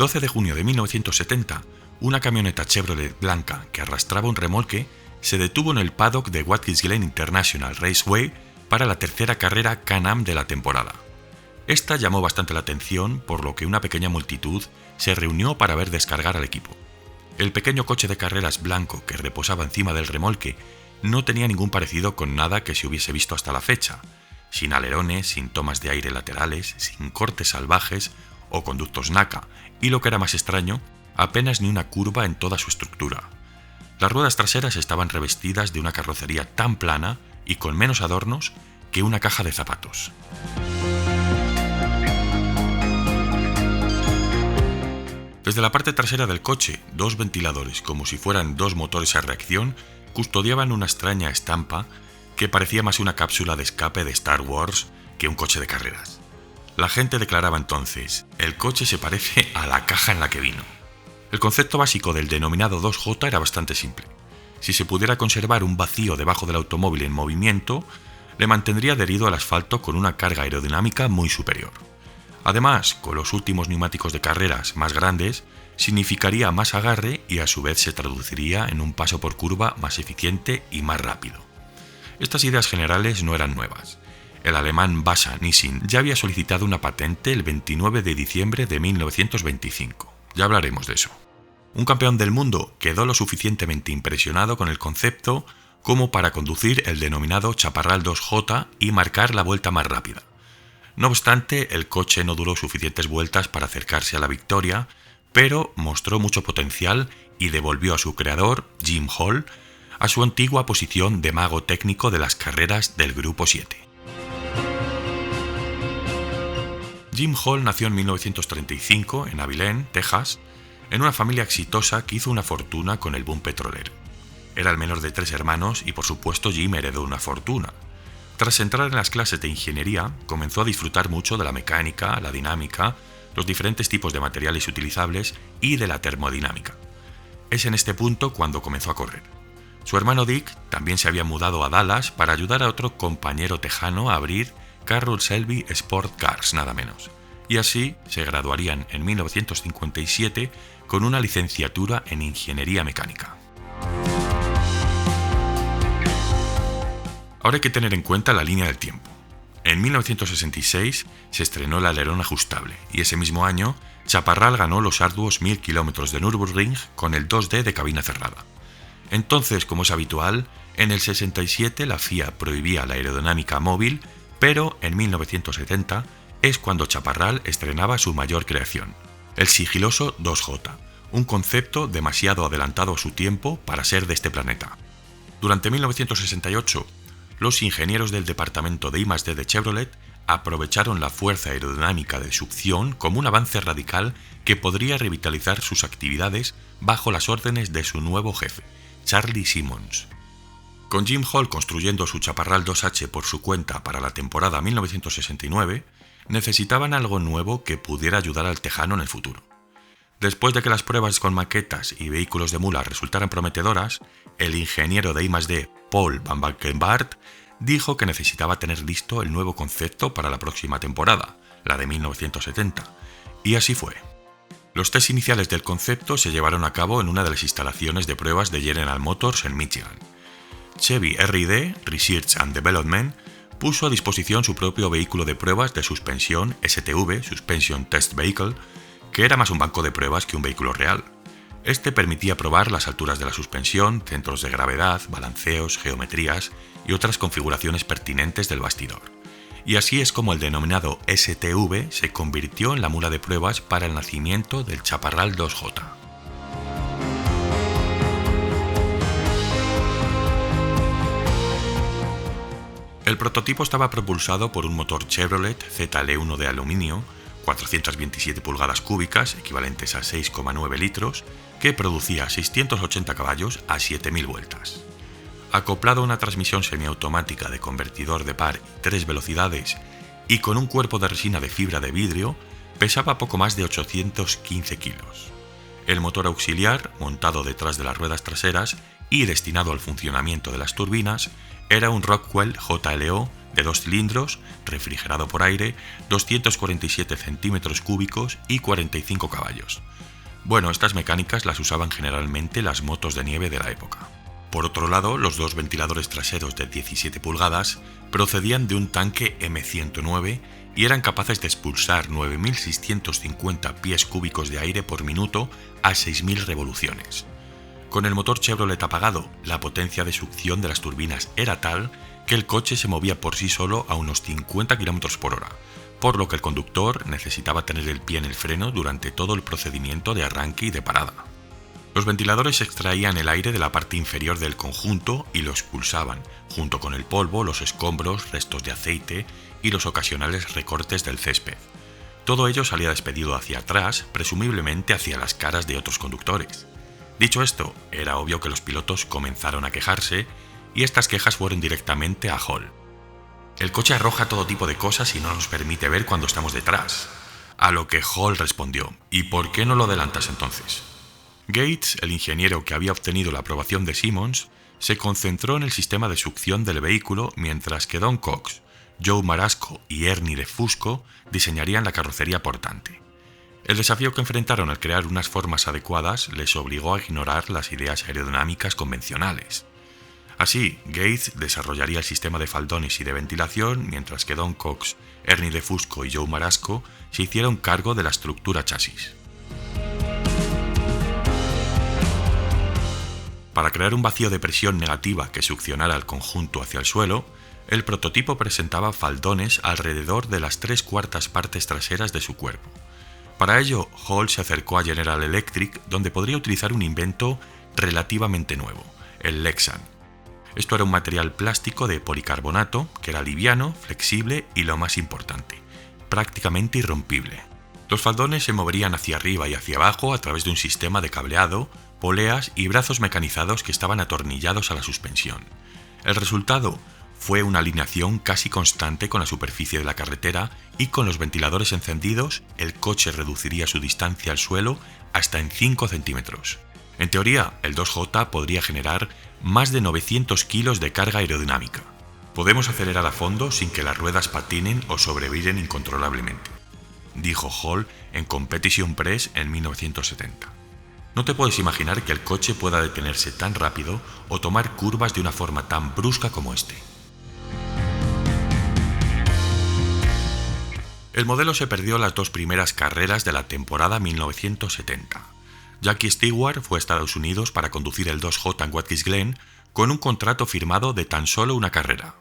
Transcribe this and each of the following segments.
12 de junio de 1970, una camioneta Chevrolet blanca que arrastraba un remolque se detuvo en el paddock de Watkins Glen International Raceway para la tercera carrera Can-Am de la temporada. Esta llamó bastante la atención, por lo que una pequeña multitud se reunió para ver descargar al equipo. El pequeño coche de carreras blanco que reposaba encima del remolque no tenía ningún parecido con nada que se hubiese visto hasta la fecha, sin alerones, sin tomas de aire laterales, sin cortes salvajes o conductos NACA, y lo que era más extraño, apenas ni una curva en toda su estructura. Las ruedas traseras estaban revestidas de una carrocería tan plana y con menos adornos que una caja de zapatos. Desde la parte trasera del coche, dos ventiladores, como si fueran dos motores a reacción, custodiaban una extraña estampa que parecía más una cápsula de escape de Star Wars que un coche de carreras. La gente declaraba entonces: el coche se parece a la caja en la que vino. El concepto básico del denominado 2J era bastante simple. Si se pudiera conservar un vacío debajo del automóvil en movimiento, le mantendría adherido al asfalto con una carga aerodinámica muy superior. Además, con los últimos neumáticos de carreras más grandes, significaría más agarre y a su vez se traduciría en un paso por curva más eficiente y más rápido. Estas ideas generales no eran nuevas. El alemán Basa Nissin ya había solicitado una patente el 29 de diciembre de 1925. Ya hablaremos de eso. Un campeón del mundo quedó lo suficientemente impresionado con el concepto como para conducir el denominado Chaparral 2J y marcar la vuelta más rápida. No obstante, el coche no duró suficientes vueltas para acercarse a la victoria, pero mostró mucho potencial y devolvió a su creador, Jim Hall, a su antigua posición de mago técnico de las carreras del Grupo 7. Jim Hall nació en 1935 en Abilene, Texas, en una familia exitosa que hizo una fortuna con el boom petrolero. Era el menor de 3 hermanos y por supuesto Jim heredó una fortuna. Tras entrar en las clases de ingeniería, comenzó a disfrutar mucho de la mecánica, la dinámica, los diferentes tipos de materiales utilizables y de la termodinámica. Es en este punto cuando comenzó a correr. Su hermano Dick también se había mudado a Dallas para ayudar a otro compañero tejano a abrir Carroll Shelby Sport Cars, nada menos. Y así se graduarían en 1957 con una licenciatura en ingeniería mecánica. Ahora hay que tener en cuenta la línea del tiempo. En 1966 se estrenó el alerón ajustable y ese mismo año Chaparral ganó los arduos 1000 kilómetros de Nürburgring con el 2D de cabina cerrada. Entonces, como es habitual, en el 67 la FIA prohibía la aerodinámica móvil, pero en 1970 es cuando Chaparral estrenaba su mayor creación, el sigiloso 2J, un concepto demasiado adelantado a su tiempo para ser de este planeta. Durante 1968, los ingenieros del departamento de I+D de Chevrolet aprovecharon la fuerza aerodinámica de succión como un avance radical que podría revitalizar sus actividades bajo las órdenes de su nuevo jefe, Charlie Simmons. Con Jim Hall construyendo su Chaparral 2H por su cuenta para la temporada 1969, necesitaban algo nuevo que pudiera ayudar al tejano en el futuro. Después de que las pruebas con maquetas y vehículos de mula resultaran prometedoras, el ingeniero de I+D, Paul Van Valkenburg, dijo que necesitaba tener listo el nuevo concepto para la próxima temporada, la de 1970, y así fue. Los test iniciales del concepto se llevaron a cabo en una de las instalaciones de pruebas de General Motors en Michigan. Chevy R&D, Research and Development, puso a disposición su propio vehículo de pruebas de suspensión STV, Suspension Test Vehicle, que era más un banco de pruebas que un vehículo real. Este permitía probar las alturas de la suspensión, centros de gravedad, balanceos, geometrías y otras configuraciones pertinentes del bastidor. Y así es como el denominado STV se convirtió en la mula de pruebas para el nacimiento del Chaparral 2J. El prototipo estaba propulsado por un motor Chevrolet ZL1 de aluminio, 427 pulgadas cúbicas, equivalentes a 6,9 litros, que producía 680 caballos a 7.000 vueltas. Acoplado a una transmisión semiautomática de convertidor de par y 3 velocidades y con un cuerpo de resina de fibra de vidrio, pesaba poco más de 815 kilos. El motor auxiliar, montado detrás de las ruedas traseras y destinado al funcionamiento de las turbinas, era un Rockwell JLO de 2 cilindros, refrigerado por aire, 247 centímetros cúbicos y 45 caballos. Bueno, estas mecánicas las usaban generalmente las motos de nieve de la época. Por otro lado, los dos ventiladores traseros de 17 pulgadas procedían de un tanque M109 y eran capaces de expulsar 9.650 pies cúbicos de aire por minuto a 6.000 revoluciones. Con el motor Chevrolet apagado, la potencia de succión de las turbinas era tal que el coche se movía por sí solo a unos 50 km por hora, por lo que el conductor necesitaba tener el pie en el freno durante todo el procedimiento de arranque y de parada. Los ventiladores extraían el aire de la parte inferior del conjunto y lo expulsaban, junto con el polvo, los escombros, restos de aceite y los ocasionales recortes del césped. Todo ello salía despedido hacia atrás, presumiblemente hacia las caras de otros conductores. Dicho esto, era obvio que los pilotos comenzaron a quejarse y estas quejas fueron directamente a Hall. El coche arroja todo tipo de cosas y no nos permite ver cuando estamos detrás. A lo que Hall respondió: ¿y por qué no lo adelantas entonces? Gates, el ingeniero que había obtenido la aprobación de Simmons, se concentró en el sistema de succión del vehículo, mientras que Don Cox, Joe Marasco y Ernie de Fusco diseñarían la carrocería portante. El desafío que enfrentaron al crear unas formas adecuadas les obligó a ignorar las ideas aerodinámicas convencionales. Así, Gates desarrollaría el sistema de faldones y de ventilación, mientras que Don Cox, Ernie de Fusco y Joe Marasco se hicieron cargo de la estructura chasis. Para crear un vacío de presión negativa que succionara el conjunto hacia el suelo, el prototipo presentaba faldones alrededor de las 3/4 partes traseras de su cuerpo. Para ello, Hall se acercó a General Electric, donde podría utilizar un invento relativamente nuevo, el Lexan. Esto era un material plástico de policarbonato que era liviano, flexible y, lo más importante, prácticamente irrompible. Los faldones se moverían hacia arriba y hacia abajo a través de un sistema de cableado, poleas y brazos mecanizados que estaban atornillados a la suspensión. El resultado fue una alineación casi constante con la superficie de la carretera, y con los ventiladores encendidos, el coche reduciría su distancia al suelo hasta en 5 centímetros. En teoría, el 2J podría generar más de 900 kilos de carga aerodinámica. Podemos acelerar a fondo sin que las ruedas patinen o sobreviren incontrolablemente, dijo Hall en Competition Press en 1970. No te puedes imaginar que el coche pueda detenerse tan rápido o tomar curvas de una forma tan brusca como este. El modelo se perdió las 2 primeras carreras de la temporada 1970. Jackie Stewart fue a Estados Unidos para conducir el 2J en Watkins Glen con un contrato firmado de tan solo una carrera.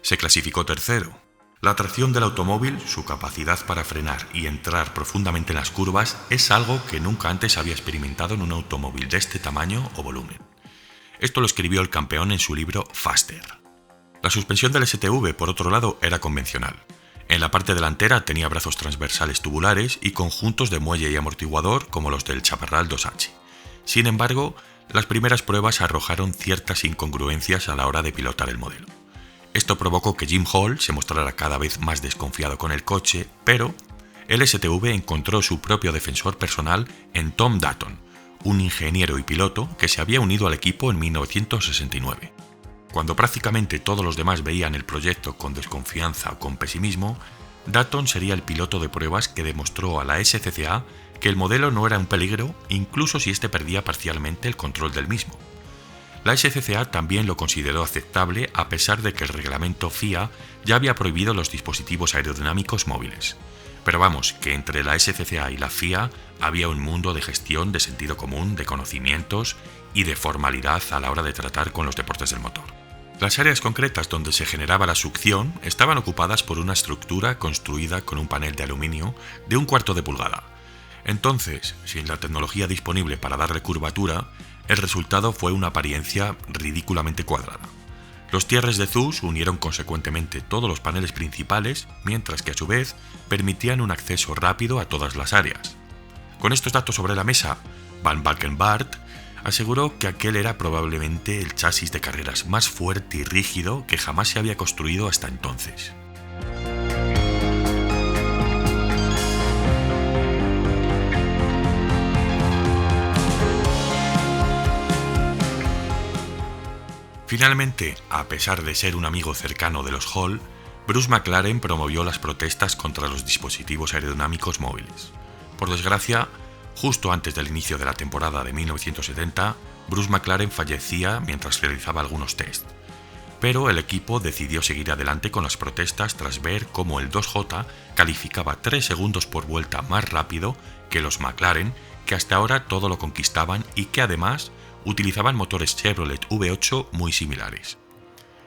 Se clasificó tercero. La tracción del automóvil, su capacidad para frenar y entrar profundamente en las curvas, es algo que nunca antes había experimentado en un automóvil de este tamaño o volumen. Esto lo escribió el campeón en su libro Faster. La suspensión del STV, por otro lado, era convencional. En la parte delantera tenía brazos transversales tubulares y conjuntos de muelle y amortiguador como los del Chaparral 2H. Sin embargo, las primeras pruebas arrojaron ciertas incongruencias a la hora de pilotar el modelo. Esto provocó que Jim Hall se mostrara cada vez más desconfiado con el coche, pero el STV encontró su propio defensor personal en Tom Dutton, un ingeniero y piloto que se había unido al equipo en 1969. Cuando prácticamente todos los demás veían el proyecto con desconfianza o con pesimismo, Dutton sería el piloto de pruebas que demostró a la SCCA que el modelo no era un peligro, incluso si éste perdía parcialmente el control del mismo. La SCCA también lo consideró aceptable a pesar de que el reglamento FIA ya había prohibido los dispositivos aerodinámicos móviles. Pero vamos, que entre la SCCA y la FIA había un mundo de gestión, de sentido común, de conocimientos y de formalidad a la hora de tratar con los deportes del motor. Las áreas concretas donde se generaba la succión estaban ocupadas por una estructura construida con un panel de aluminio de 1/4 de pulgada. Entonces, sin la tecnología disponible para darle curvatura, el resultado fue una apariencia ridículamente cuadrada. Los tierres de Zeus unieron consecuentemente todos los paneles principales, mientras que a su vez permitían un acceso rápido a todas las áreas. Con estos datos sobre la mesa, Van Valkenburg aseguró que aquel era probablemente el chasis de carreras más fuerte y rígido que jamás se había construido hasta entonces. Finalmente, a pesar de ser un amigo cercano de los Hall, Bruce McLaren promovió las protestas contra los dispositivos aerodinámicos móviles. Por desgracia, justo antes del inicio de la temporada de 1970, Bruce McLaren fallecía mientras realizaba algunos tests. Pero el equipo decidió seguir adelante con las protestas tras ver cómo el 2J calificaba 3 segundos por vuelta más rápido que los McLaren, que hasta ahora todo lo conquistaban y que además utilizaban motores Chevrolet V8 muy similares.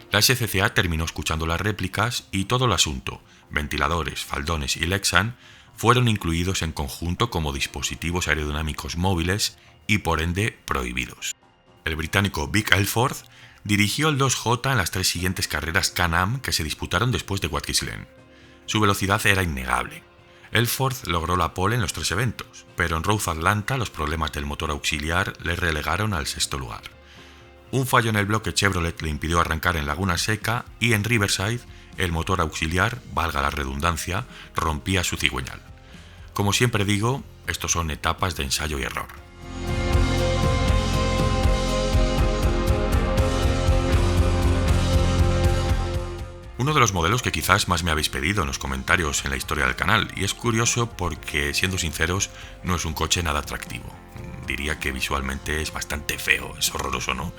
La SCCA terminó escuchando las réplicas y todo el asunto, ventiladores, faldones y Lexan, fueron incluidos en conjunto como dispositivos aerodinámicos móviles y por ende prohibidos. El británico Vic Elford dirigió el 2J en las 3 siguientes carreras Can-Am que se disputaron después de Watkins Glen. Su velocidad era innegable. Elford logró la pole en los 3 eventos, pero en Road Atlanta los problemas del motor auxiliar le relegaron al 6º lugar. Un fallo en el bloque Chevrolet le impidió arrancar en Laguna Seca y en Riverside el motor auxiliar, valga la redundancia, rompía su cigüeñal. Como siempre digo, estos son etapas de ensayo y error. Uno de los modelos que quizás más me habéis pedido en los comentarios en la historia del canal, y es curioso porque, siendo sinceros, no es un coche nada atractivo. Diría que visualmente es bastante feo, es horroroso, ¿no?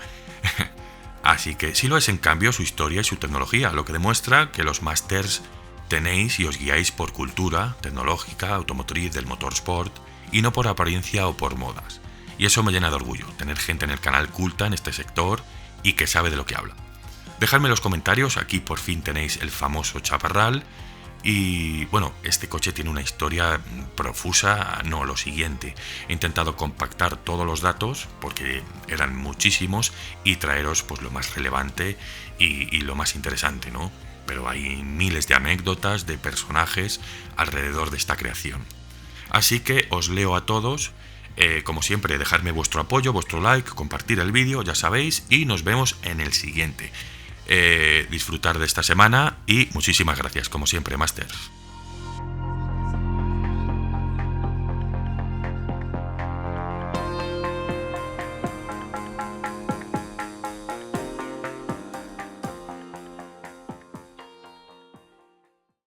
Así que sí lo es en cambio su historia y su tecnología, lo que demuestra que los Masters tenéis y os guiáis por cultura tecnológica, automotriz, del motorsport, y no por apariencia o por modas. Y eso me llena de orgullo, tener gente en el canal culta en este sector y que sabe de lo que habla. Dejadme en los comentarios, aquí por fin tenéis el famoso Chaparral. Y bueno, este coche tiene una historia profusa, no lo siguiente. He intentado compactar todos los datos, porque eran muchísimos, y traeros pues lo más relevante y lo más interesante, ¿no? Pero hay miles de anécdotas, de personajes alrededor de esta creación. Así que os leo a todos. Como siempre, dejadme vuestro apoyo, vuestro like, compartir el vídeo, ya sabéis, y nos vemos en el siguiente. Disfrutar de esta semana y muchísimas gracias, como siempre, Masters.